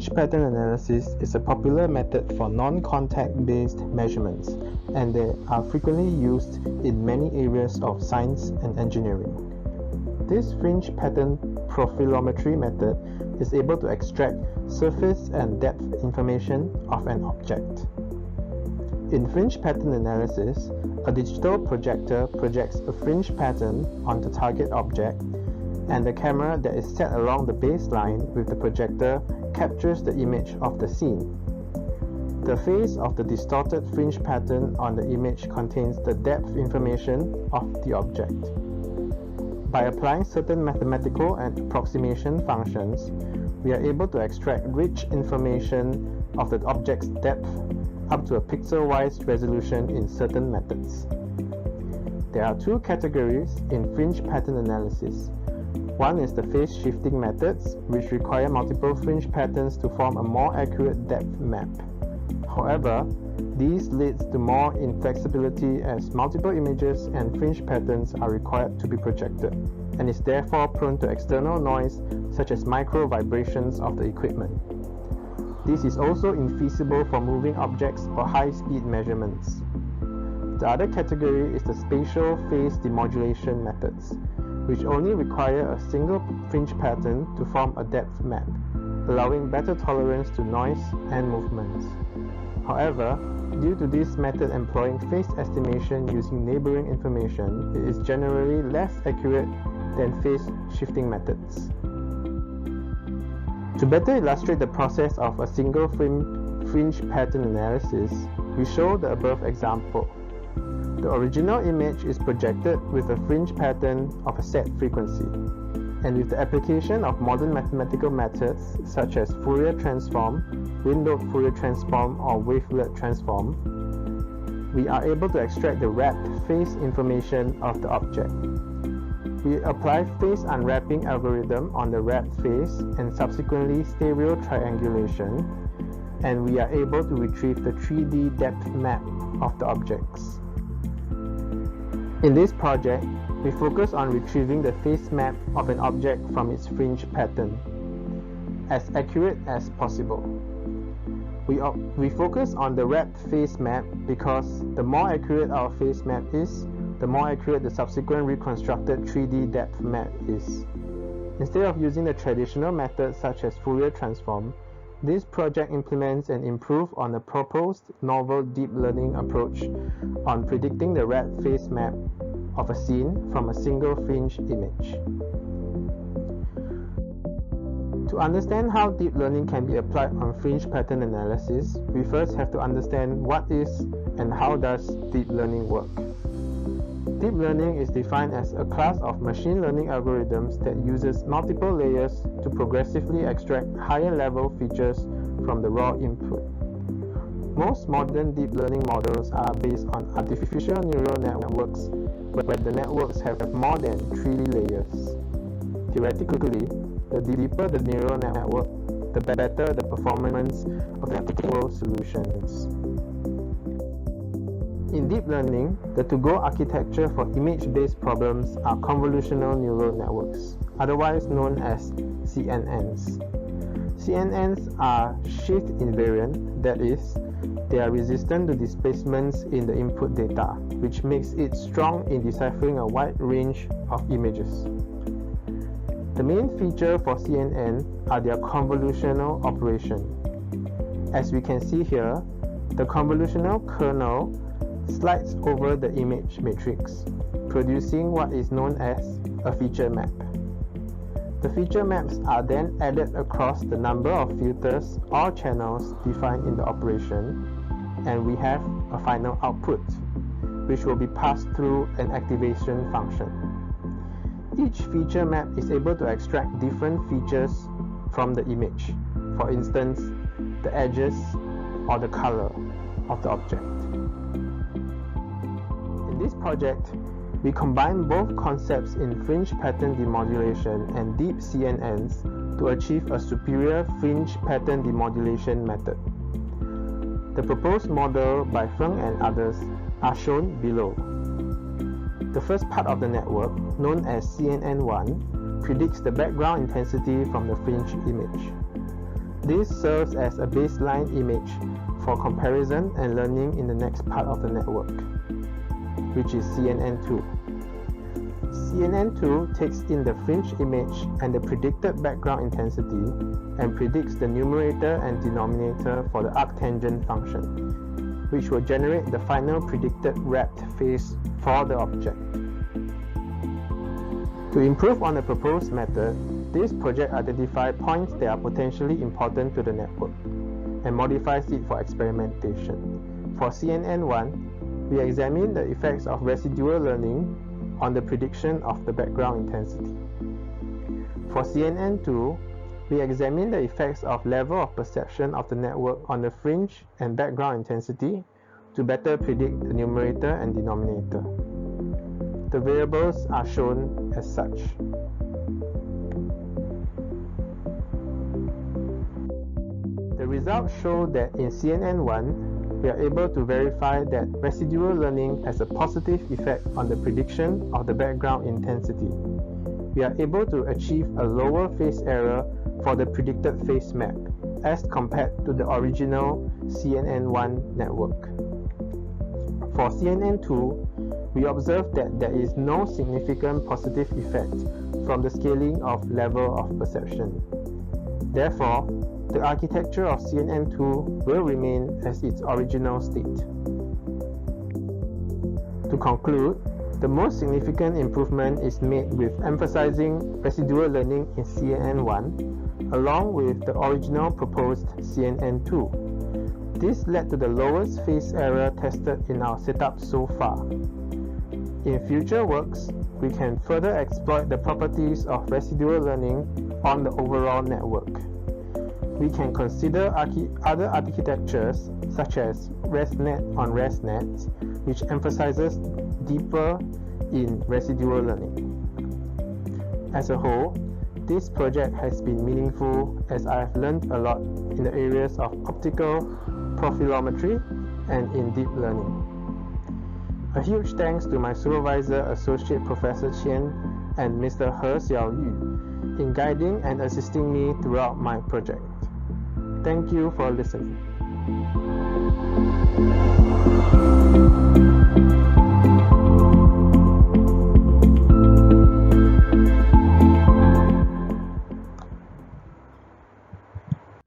Fringe pattern analysis is a popular method for non-contact based measurements, and they are frequently used in many areas of science and engineering. This fringe pattern profilometry method is able to extract surface and depth information of an object. In fringe pattern analysis, a digital projector projects a fringe pattern on the target object, and the camera that is set along the baseline with the projector captures the image of the scene. The face of the distorted fringe pattern on the image contains the depth information of the object. By applying certain mathematical and approximation functions, we are able to extract rich information of the object's depth up to a pixel-wise resolution in certain methods. There are two categories in fringe pattern analysis. One is the phase shifting methods, which require multiple fringe patterns to form a more accurate depth map. However, these leads to more inflexibility as multiple images and fringe patterns are required to be projected, and is therefore prone to external noise such as micro vibrations of the equipment. This is also infeasible for moving objects or high-speed measurements. The other category is the spatial phase demodulation methods, which only require a single fringe pattern to form a depth map, allowing better tolerance to noise and movements. However, due to this method employing phase estimation using neighboring information, it is generally less accurate than phase shifting methods. To better illustrate the process of a single fringe pattern analysis, we show the above example. The original image is projected with a fringe pattern of a set frequency, and with the application of modern mathematical methods such as Fourier transform, windowed Fourier transform, or wavelet transform, we are able to extract the wrapped phase information of the object. We apply phase unwrapping algorithm on the wrapped phase and subsequently stereo triangulation, and we are able to retrieve the 3D depth map of the objects. In this project, we focus on retrieving the phase map of an object from its fringe pattern, as accurate as possible. We focus on the wrapped phase map because the more accurate our phase map is, the more accurate the subsequent reconstructed 3D depth map is. Instead of using the traditional methods such as Fourier transform, this project implements and improves on a proposed novel deep learning approach on predicting the wrapped phase map of a scene from a single fringe image. To understand how deep learning can be applied on fringe pattern analysis, we first have to understand what is and how does deep learning work. Deep learning is defined as a class of machine learning algorithms that uses multiple layers to progressively extract higher level features from the raw input. Most modern deep learning models are based on artificial neural networks, where the networks have more than 3 layers. Theoretically, the deeper the neural network, the better the performance of the applicable solutions. In deep learning, the to-go architecture for image-based problems are convolutional neural networks, otherwise known as CNNs. CNNs are shift invariant, that is, they are resistant to displacements in the input data, which makes it strong in deciphering a wide range of images. The main feature for CNN are their convolutional operation. As we can see here, the convolutional kernel slides over the image matrix, producing what is known as a feature map. The feature maps are then added across the number of filters or channels defined in the operation, and we have a final output, which will be passed through an activation function. Each feature map is able to extract different features from the image, for instance, the edges or the color of the object. In this project, we combine both concepts in fringe pattern demodulation and deep CNNs to achieve a superior fringe pattern demodulation method. The proposed model by Feng and others are shown below. The first part of the network, known as CNN1, predicts the background intensity from the fringe image. This serves as a baseline image for comparison and learning in the next part of the network, which is CNN2. CNN2 takes in the fringe image and the predicted background intensity and predicts the numerator and denominator for the arctangent function, which will generate the final predicted wrapped face for the object. To improve on the proposed method, this project identifies points that are potentially important to the network and modifies it for experimentation. For CNN1, we examine the effects of residual learning on the prediction of the background intensity. For CNN2, we examine the effects of level of perception of the network on the fringe and background intensity to better predict the numerator and denominator. The variables are shown as such. The results show that in CNN1, we are able to verify that residual learning has a positive effect on the prediction of the background intensity. We are able to achieve a lower phase error for the predicted phase map as compared to the original CNN1 network. For CNN2, we observe that there is no significant positive effect from the scaling of level of perception. Therefore, the architecture of CNN2 will remain as its original state. To conclude, the most significant improvement is made with emphasizing residual learning in CNN1 along with the original proposed CNN2. This led to the lowest phase error tested in our setup so far. In future works, we can further exploit the properties of residual learning on the overall network. We can consider other architectures such as ResNet on ResNet, which emphasizes deeper in residual learning. As a whole, this project has been meaningful as I have learned a lot in the areas of optical profilometry and in deep learning. A huge thanks to my supervisor, Associate Professor Qian, and Mr. He Xiaoyu in guiding and assisting me throughout my project. Thank you for listening.